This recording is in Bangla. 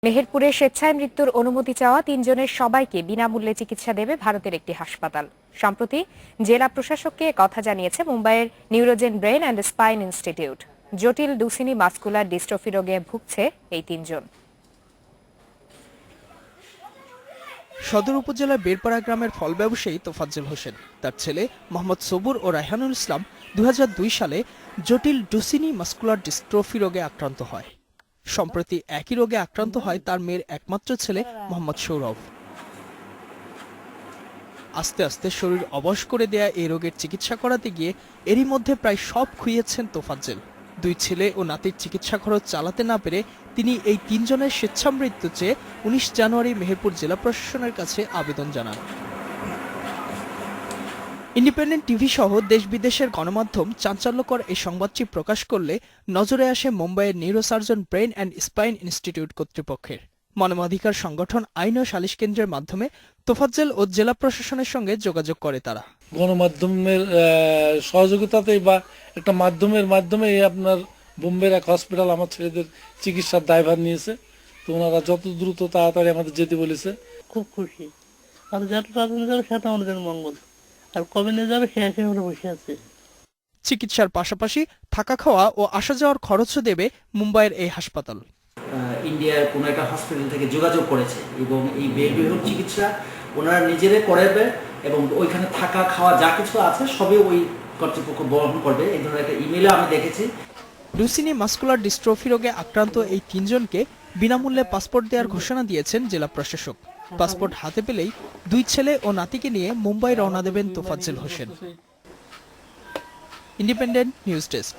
মেহেরপুরে স্বেচ্ছায় মৃত্যুর অনুমতি চাওয়া ৩ জনের সবাইকে বিনামূল্যে চিকিৎসা দেবে ভারতের একটি হাসপাতাল। সম্প্রতি জেলা প্রশাসককে কথা জানিয়েছে মুম্বাইয়ের নিউরোজেন ব্রেন অ্যান্ড স্পাইন ইনস্টিটিউট। জটিল ডুসিনি মাস্কুলার ডিস্ট্রফি রোগে ভুগছে এই ৩ জন। সদর উপজেলার বেরপাড়া গ্রামের ফল ব্যবসায়ী তোফাজ্জল হোসেন, তার ছেলে মোহাম্মদ সবুর ও রায়হানুল ইসলাম ২০০২ সালে জটিল ডুসিনি মাস্কুলার ডিস্ট্রফি রোগে আক্রান্ত হয়। সম্প্রতি একই রোগে আক্রান্ত হয় তার মেয়ের একমাত্র ছেলে মোহাম্মদ সৌরভ। আস্তে আস্তে শরীর অবশ করে দেয়া এই রোগের চিকিৎসা করাতে গিয়ে এরই মধ্যে প্রায় সব খুইয়েছেন তোফাজ্জল। ২ ছেলে ও নাতির চিকিৎসা খরচ চালাতে না পেরে তিনি এই ৩ জনের স্বেচ্ছামৃত্যু চেয়ে ১৯ জানুয়ারি মেহেরপুর জেলা প্রশাসনের কাছে আবেদন জানান। ইন্ডিপেন্ডেন্ট টিভি সহ দেশ বিদেশের গণমাধ্যম চাঞ্চল্যকর এই সংবাদটি প্রকাশ করলে নজরে আসে মুম্বাইয়ের neurosurgeon brain and spine institute কর্তৃপক্ষের। মানবাধিকার সংগঠন আইন ও সালিশ কেন্দ্রের মাধ্যমে তোফাজ্জল ও জেলা প্রশাসনের সঙ্গে যোগাযোগ করে তারা। গণমাধ্যমের সহযোগিতাতেই বা একটা মাধ্যমের মাধ্যমে আপনার বোম্বের এক হসপিটাল আমার ছেলেদের চিকিৎসার দায়ভার নিয়েছে। তো ওনারা যত দ্রুত তাড়াতাড়ি আমাদের যেতে বলেছে। খুব খুশি, আর যত তাড়াতাড়ি যাবে সেটা আমাদের মঙ্গল, আর কবে নিয়ে যাবে সে আমরা বসে আছি। চিকিৎসার পাশাপাশি থাকা খাওয়া ও আসা যাওয়ার খরচও দেবে মুম্বাইয়ের এই হাসপাতাল। ইন্ডিয়ার কোনো একটা হসপিটাল থেকে যোগাযোগ করেছে এবং এই ব্যয়বহুল চিকিৎসা ওনারা নিজেরাই করাবে এবং ওইখানে থাকা খাওয়া যা কিছু আছে সবই ওই কর্তৃপক্ষ বহন করবে। এই ধরনের একটা ইমেইলে আমি দেখেছি। ডুসিনি মাস্কুলার ডিস্ট্রফি রোগে আক্রান্ত এই ৩ জনকে বিনামূল্যে পাসপোর্ট দেওয়ার ঘোষণা দিয়েছেন জেলা প্রশাসক। পাসপোর্ট হাতে পেলেই ২ ছেলে ও নাতিকে নিয়ে মুম্বাই রওনা দেবেন Tofazzal Hossain. Independent news desk.